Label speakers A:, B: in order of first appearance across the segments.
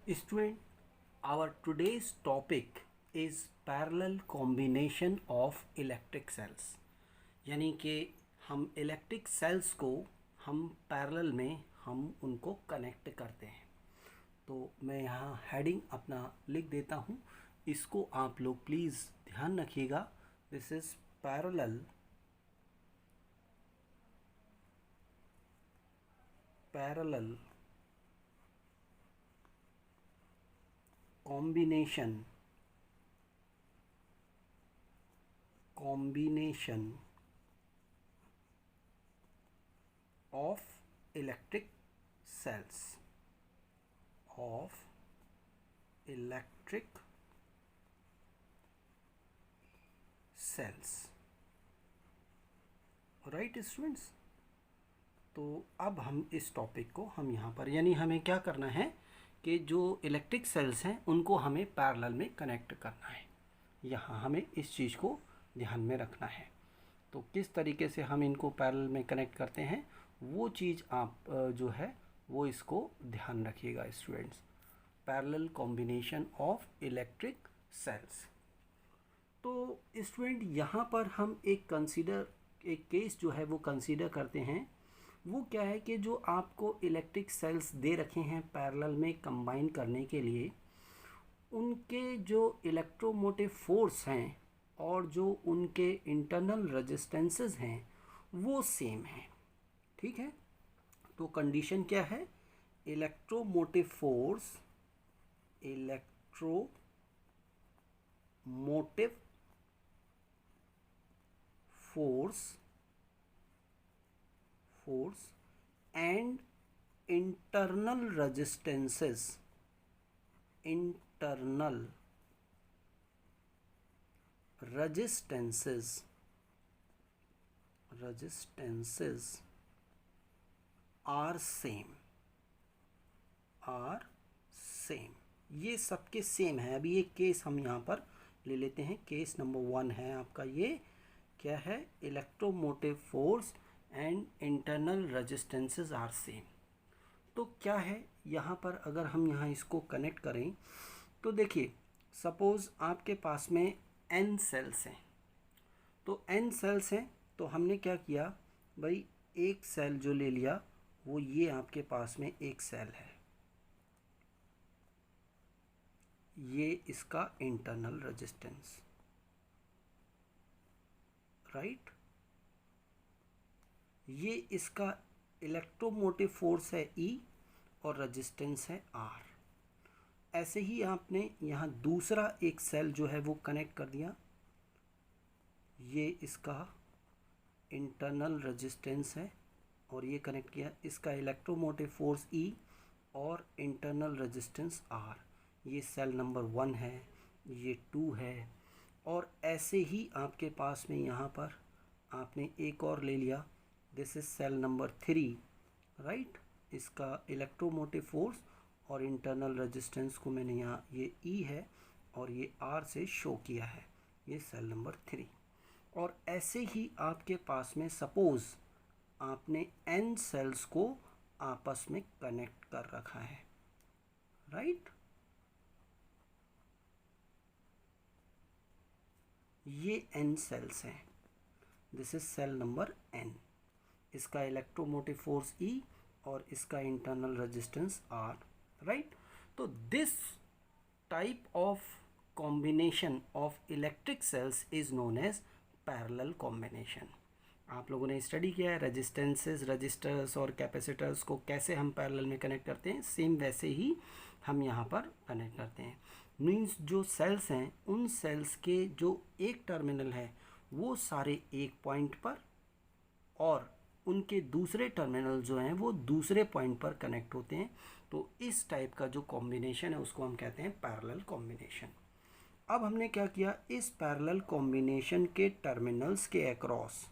A: Student, our today's topic is parallel combination of electric cells. यानी कि हम electric sales को हम पैरेलल में हम उनको कनेक्ट करते हैं। तो मैं यहाँ हेडिंग अपना लिख देता हूँ, इसको आप लोग प्लीज़ ध्यान रखिएगा। This is parallel combination of electric cells right students. तो अब हम इस टॉपिक को हम यहाँ पर यानी हमें क्या करना है कि जो इलेक्ट्रिक सेल्स हैं उनको हमें पैरेलल में कनेक्ट करना है। यहाँ हमें इस चीज़ को ध्यान में रखना है। तो किस तरीके से हम इनको पैरेलल में कनेक्ट करते हैं वो चीज़ आप जो है वो इसको ध्यान रखिएगा students. Parallel combination of electric sales. तो स्टूडेंट यहाँ पर हम एक केस जो है वो कंसीडर करते हैं। वो क्या है कि जो आपको इलेक्ट्रिक सेल्स दे रखे हैं पैरेलल में कंबाइन करने के लिए, उनके जो इलेक्ट्रोमोटिव फोर्स हैं और जो उनके इंटरनल रेजिस्टेंसेस हैं वो सेम हैं। ठीक है, तो कंडीशन क्या है? Electromotive force and internal resistances are same। ये सबके सेम है। अभी एक केस हम यहाँ पर ले लेते हैं। केस नंबर 1 है आपका, ये क्या है? Electromotive force and internal resistances are same. तो क्या है यहाँ पर, अगर हम यहाँ इसको कनेक्ट करें तो देखिए, सपोज़ आपके पास में n सेल्स हैं। तो n सेल्स हैं तो हमने क्या किया भाई, एक सेल जो ले लिया वो ये आपके पास में एक सेल है, ये इसका इंटरनल रेजिस्टेंस, राइट। ये इसका इलेक्ट्रोमोटिव फोर्स है E और रेजिस्टेंस है R। ऐसे ही आपने यहाँ दूसरा एक सेल जो है वो कनेक्ट कर दिया, ये इसका इंटरनल रेजिस्टेंस है और ये कनेक्ट किया, इसका इलेक्ट्रोमोटिव फोर्स E और इंटरनल रेजिस्टेंस R। ये सेल नंबर 1 है, ये 2 है। और ऐसे ही आपके पास में यहाँ पर आपने एक और ले लिया, this is cell number 3, right. इसका इलेक्ट्रोमोटिव फोर्स और इंटरनल रेजिस्टेंस को मैंने यहाँ, ये E है और ये R से शो किया है, ये सेल नंबर 3। और ऐसे ही आपके पास में सपोज़ आपने n सेल्स को आपस में कनेक्ट कर रखा है, राइट। ये n सेल्स हैं, this is cell number n। इसका इलेक्ट्रोमोटिव फोर्स E और इसका इंटरनल रेजिस्टेंस R, राइट। तो this type of combination of electric cells is known as parallel combination. आप लोगों ने स्टडी किया है रेजिस्टेंसेस, रजिस्टर्स और कैपेसिटर्स को कैसे हम पैरेलल में कनेक्ट करते हैं, सेम वैसे ही हम यहाँ पर कनेक्ट करते हैं। मीन्स जो सेल्स हैं उन सेल्स के जो एक टर्मिनल है वो सारे एक पॉइंट पर और उनके दूसरे टर्मिनल जो हैं वो दूसरे पॉइंट पर कनेक्ट होते हैं। तो इस टाइप का जो कॉम्बिनेशन है उसको हम कहते हैं पैरेलल कॉम्बिनेशन। अब हमने क्या किया, इस पैरेलल कॉम्बिनेशन के टर्मिनल्स के अक्रॉस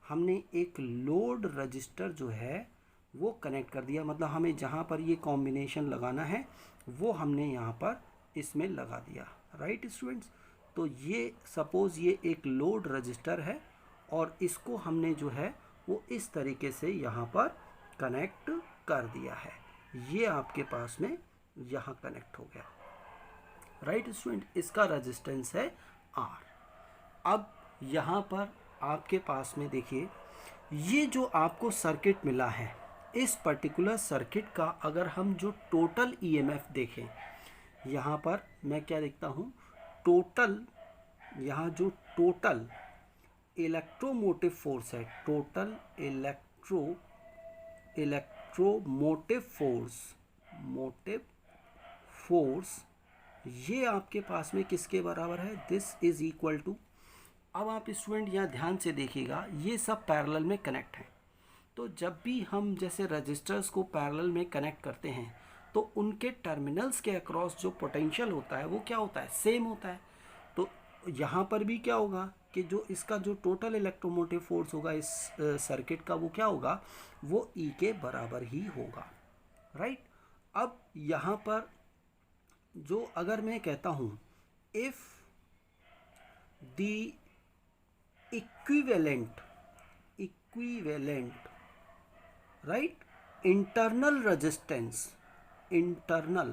A: हमने एक लोड रजिस्टर जो है वो कनेक्ट कर दिया। मतलब हमें जहाँ पर ये कॉम्बिनेशन लगाना है वो हमने यहाँ पर इसमें लगा दिया, राइट स्टूडेंट्स। तो ये सपोज़ ये एक लोड रजिस्टर है और इसको हमने जो है वो इस तरीके से यहाँ पर कनेक्ट कर दिया है। ये आपके पास में यहाँ कनेक्ट हो गया, राइट स्टूडेंट, इसका रेजिस्टेंस है R। अब यहाँ पर आपके पास में देखिए, ये जो आपको सर्किट मिला है, इस पर्टिकुलर सर्किट का अगर हम जो टोटल ईएमएफ देखें, यहाँ पर मैं क्या देखता हूँ, टोटल, यहाँ जो टोटल इलेक्ट्रोमोटिव फोर्स है, टोटल इलेक्ट्रोमोटिव फोर्स, ये आपके पास में किसके बराबर है, दिस इज इक्वल टू, अब आप स्टूडेंट यहाँ ध्यान से देखिएगा, ये सब पैरेलल में कनेक्ट हैं। तो जब भी हम जैसे रजिस्टर्स को पैरेलल में कनेक्ट करते हैं तो उनके टर्मिनल्स के अक्रॉस जो पोटेंशियल होता है वो क्या होता है, सेम होता है। तो यहाँ पर भी क्या होगा कि जो इसका जो टोटल इलेक्ट्रोमोटिव फोर्स होगा इस सर्किट का, वो क्या होगा, वो E के बराबर ही होगा, राइट। अब यहाँ पर जो अगर मैं कहता हूँ, if the equivalent right internal resistance, internal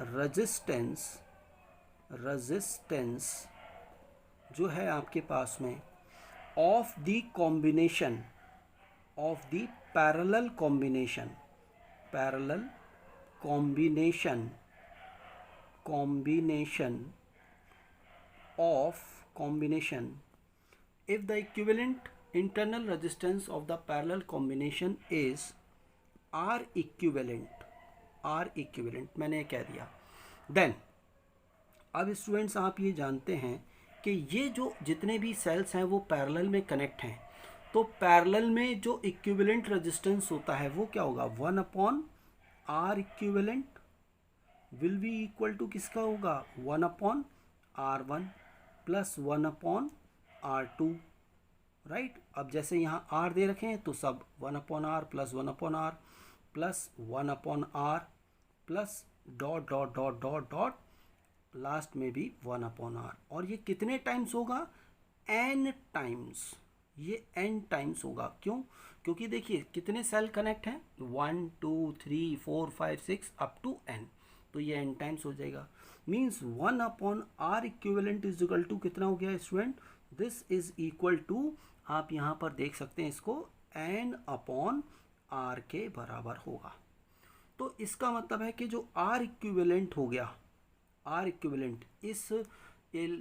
A: resistance जो है आपके पास में of the combination of the parallel combination if the equivalent internal resistance of the parallel combination is R equivalent मैंने कह दिया, then अब स्टूडेंट्स आप ये जानते हैं कि ये जो जितने भी सेल्स हैं वो पैरेलल में कनेक्ट हैं, तो पैरेलल में जो इक्विवेलेंट रेजिस्टेंस होता है वो क्या होगा, 1/R equivalent will be equal to किसका होगा, 1/R1 प्लस 1/R2, राइट। अब जैसे यहाँ R दे रखे हैं तो सब 1/R plus 1/R plus 1/R plus dot dot dot dot dot last में भी 1/R, और ये कितने टाइम्स होगा, n टाइम्स, ये n टाइम्स होगा। क्यों, क्योंकि देखिए कितने सेल कनेक्ट हैं, 1 2 3 4 5 6 अप टू n, तो ये n टाइम्स हो जाएगा। Means 1/R equivalent is equal to कितना हो गया student, this is equal to, आप यहाँ पर देख सकते हैं इसको, n/R के बराबर होगा। तो इसका मतलब है कि जो R इक्विवेलेंट हो गया, R इक्विवेलेंट इस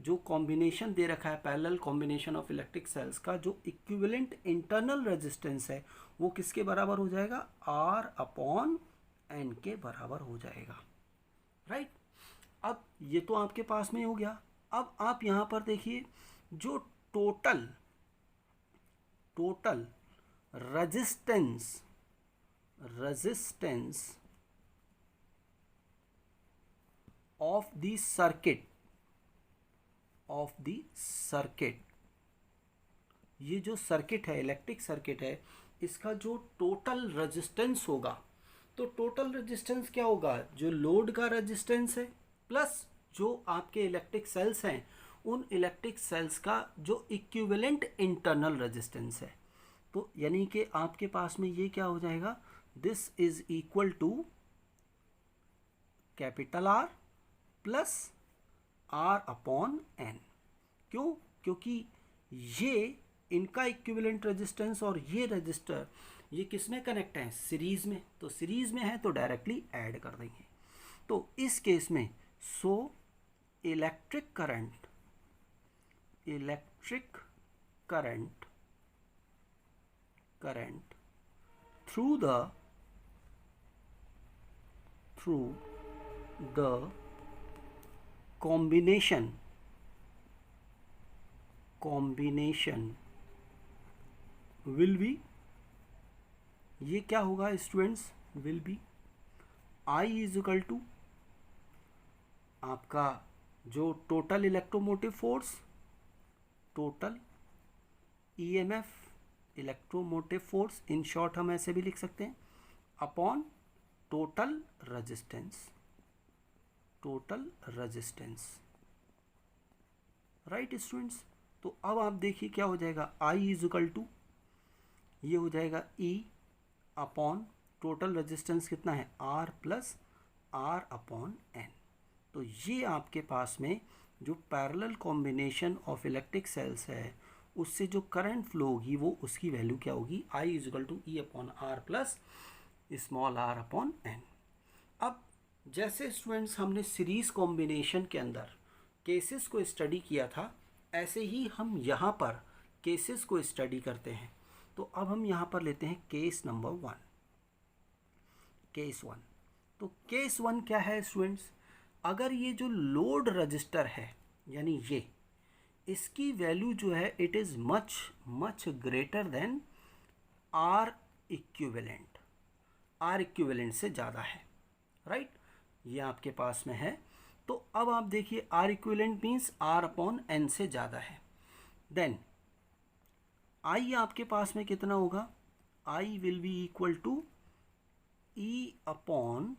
A: जो कॉम्बिनेशन दे रखा है, parallel combination of electric sales का जो इक्विवेलेंट इंटरनल रेजिस्टेंस है वो किसके बराबर हो जाएगा, R/N के बराबर हो जाएगा, राइट। अब ये तो आपके पास में हो गया। अब आप यहाँ पर देखिए जो total resistance of the circuit, ये जो सर्किट है, इलेक्ट्रिक सर्किट है, इसका जो टोटल रेजिस्टेंस होगा, तो टोटल रेजिस्टेंस क्या होगा, जो लोड का रेजिस्टेंस है प्लस जो आपके इलेक्ट्रिक सेल्स हैं उन इलेक्ट्रिक सेल्स का जो इक्विवेलेंट इंटरनल रेजिस्टेंस है। तो यानी कि आपके पास में ये क्या हो जाएगा, this is equal to capital R plus R/N। क्यों, क्योंकि ये इनका इक्विवेलेंट रेजिस्टेंस और ये रजिस्टर ये किस में कनेक्ट है, सीरीज में, तो सीरीज में है तो डायरेक्टली ऐड कर देंगे। तो इस केस में so electric current through the combination will be, ये क्या होगा students, will be I is equal to आपका जो total electromotive force, total EMF electromotive force, in short हम ऐसे भी लिख सकते हैं, upon total resistance, right students. तो अब आप देखिए क्या हो जाएगा, I इज इक्वल टू ये हो जाएगा E/R टोटल रेजिस्टेंस कितना है, R plus R upon N. तो ये आपके पास में जो parallel combination of electric cells है उससे जो करंट फ्लो होगी वो उसकी वैल्यू क्या होगी, I equal to E upon R plus small R upon N. अब जैसे स्टूडेंट्स हमने सीरीज कॉम्बिनेशन के अंदर केसेस को स्टडी किया था, ऐसे ही हम यहाँ पर केसेस को स्टडी करते हैं। तो अब हम यहाँ पर लेते हैं केस नंबर 1, केस 1। तो केस 1 क्या है स्टूडेंट्स, अगर ये जो लोड रजिस्टर है यानी ये, इसकी वैल्यू जो है it is much much greater than R equivalent, R equivalent से ज़्यादा है, राइट, ये आपके पास में है। तो अब आप देखिए R equivalent means R upon N से ज़्यादा है। देन आई आपके पास में कितना होगा, I will be equal to E upon,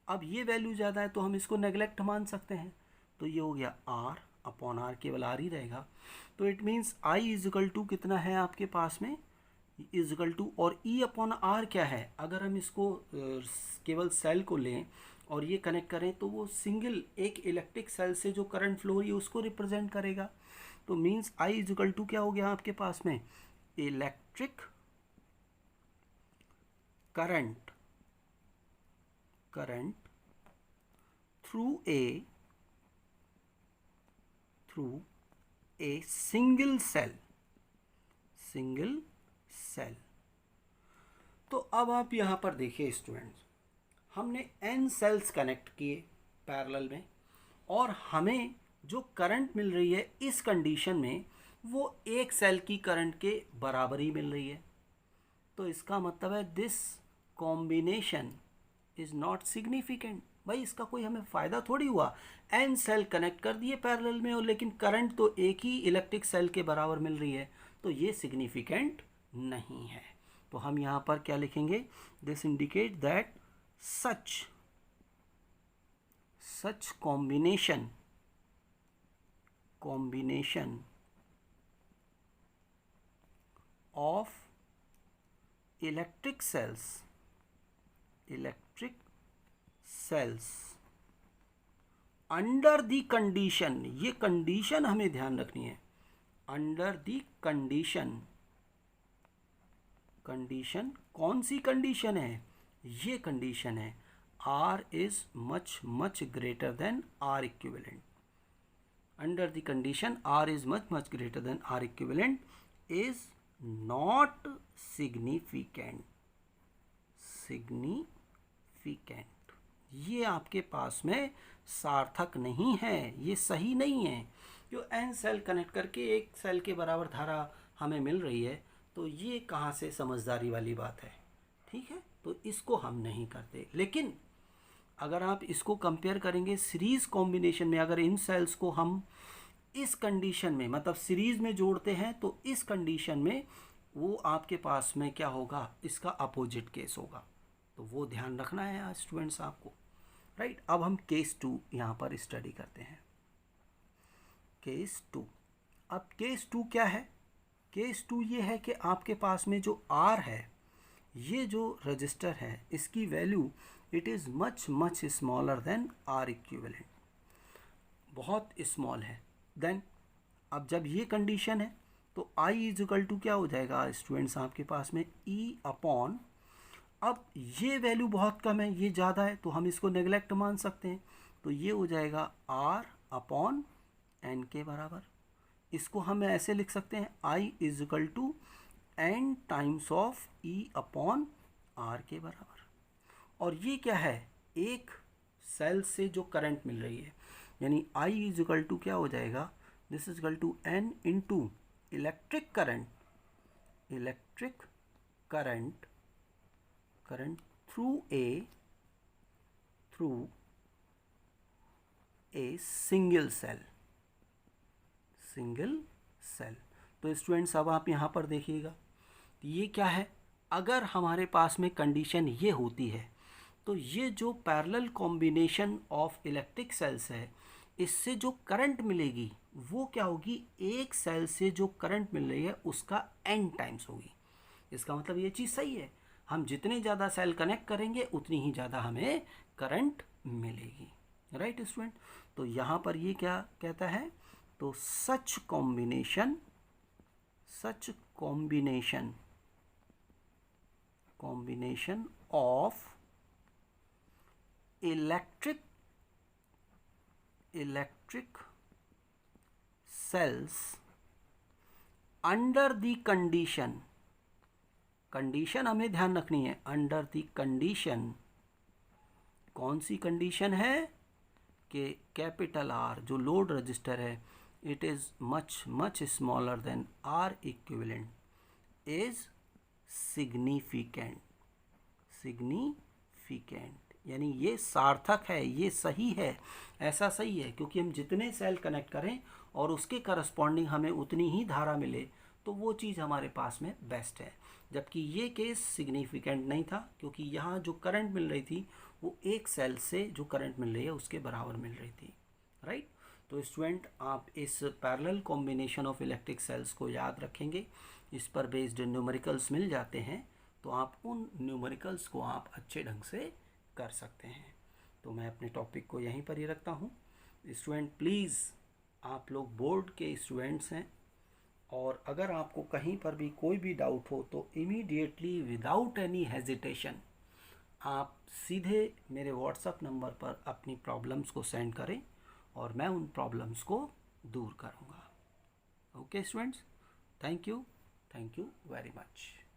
A: अब ये वैल्यू ज़्यादा है तो हम इसको नेगलेक्ट मान सकते हैं, तो ये हो गया आर अपॉन आर, केवल आर ही रहेगा। तो it means I is equal to कितना है आपके पास में, इजकल टू, और ई अपॉन आर क्या है, अगर हम इसको केवल सेल को लें और ये कनेक्ट करें तो वो सिंगल एक इलेक्ट्रिक सेल से जो करंट फ्लो है उसको रिप्रेजेंट करेगा। तो मीन्स आई इजकल टू क्या हो गया आपके पास में, electric current, current through a single cell, single cell. तो अब आप यहाँ पर देखिए स्टूडेंट्स, हमने n सेल्स कनेक्ट किए पैरेलल में और हमें जो करंट मिल रही है इस कंडीशन में वो एक सेल की करंट के बराबर ही मिल रही है। तो इसका मतलब है this combination is not significant. भाई इसका कोई हमें फ़ायदा थोड़ी हुआ, n सेल कनेक्ट कर दिए पैरेलल में और लेकिन करंट तो एक ही इलेक्ट्रिक सेल के बराबर मिल रही है, तो ये सिग्निफिकेंट नहीं है। तो हम यहाँ पर क्या लिखेंगे, this indicate that such combination of electric cells under the condition, ये कंडीशन हमें ध्यान रखनी है, under the condition, कंडीशन कौन सी कंडीशन है, ये कंडीशन है R is much much greater than R equivalent. Under the condition R is much greater than R equivalent is not significant. Significant, ये आपके पास में सार्थक नहीं है, ये सही नहीं है। जो n सेल कनेक्ट करके एक सेल के बराबर धारा हमें मिल रही है, तो ये कहाँ से समझदारी वाली बात है, ठीक है। तो इसको हम नहीं करते। लेकिन अगर आप इसको कंपेयर करेंगे सीरीज़ कॉम्बिनेशन में, अगर इन सेल्स को हम इस कंडीशन में मतलब सीरीज़ में जोड़ते हैं तो इस कंडीशन में वो आपके पास में क्या होगा, इसका अपोजिट केस होगा। तो वो ध्यान रखना है आज स्टूडेंट्स आपको, राइट। अब हम केस 2 यहाँ पर स्टडी करते हैं, केस 2। अब केस 2 क्या है, केस 2 ये है कि आपके पास में जो R है, ये जो रजिस्टर है, इसकी value it is much much smaller than R equivalent, बहुत स्मॉल है। देन अब जब ये कंडीशन है तो आई इज इक्वल टू क्या हो जाएगा स्टूडेंट्स आपके पास में ई अपॉन, अब ये वैल्यू बहुत कम है, ये ज़्यादा है, तो हम इसको नेगलेक्ट मान सकते हैं, तो ये हो जाएगा आर अपॉन एन के बराबर। इसको हम ऐसे लिख सकते हैं I is equal to N times of E upon R के बराबर। और ये क्या है, एक सेल से जो करंट मिल रही है, यानी I इज इक्वल टू क्या हो जाएगा, this is equal to N into electric current, electric current, current through a single cell, single cell. तो स्टूडेंट्स अब आप यहाँ पर देखिएगा, ये क्या है, अगर हमारे पास में कंडीशन ये होती है तो ये जो parallel combination of electric cells है, इससे जो करंट मिलेगी वो क्या होगी, एक सेल से जो करंट मिल रही है उसका n टाइम्स होगी। इसका मतलब ये चीज़ सही है। हम जितने ज़्यादा सेल कनेक्ट करेंगे उतनी ही ज़्यादा हमें करंट मिलेगी, राइट स्टूडेंट। तो यहाँ पर ये क्या कहता है, तो such combination of electric cells under the condition हमें ध्यान रखनी है, अंडर द कंडीशन, कौन सी कंडीशन है कि कैपिटल आर जो लोड रजिस्टर है it is much smaller than R equivalent is significant, यानी ये सार्थक है, ये सही है। ऐसा सही है क्योंकि हम जितने सेल कनेक्ट करें और उसके करस्पॉन्डिंग हमें उतनी ही धारा मिले तो वो चीज़ हमारे पास में बेस्ट है। जबकि ये केस सिग्निफिकेंट नहीं था क्योंकि यहाँ जो करंट मिल रही थी वो एक सेल से जो करंट मिल रही है उसके बराबर मिल रही थी, राइट। तो स्टूडेंट आप इस parallel combination of electric sales को याद रखेंगे, इस पर बेस्ड न्यूमेरिकल्स मिल जाते हैं तो आप उन न्यूमेरिकल्स को आप अच्छे ढंग से कर सकते हैं। तो मैं अपने टॉपिक को यहीं पर ही रखता हूँ। स्टूडेंट प्लीज़, आप लोग बोर्ड के स्टूडेंट्स हैं और अगर आपको कहीं पर भी कोई भी डाउट हो तो इमीडिएटली विदाउट एनी हेजिटेशन आप सीधे मेरे व्हाट्सएप नंबर पर अपनी प्रॉब्लम्स को सेंड करें और मैं उन प्रॉब्लम्स को दूर करूँगा। Okay students, thank you very much.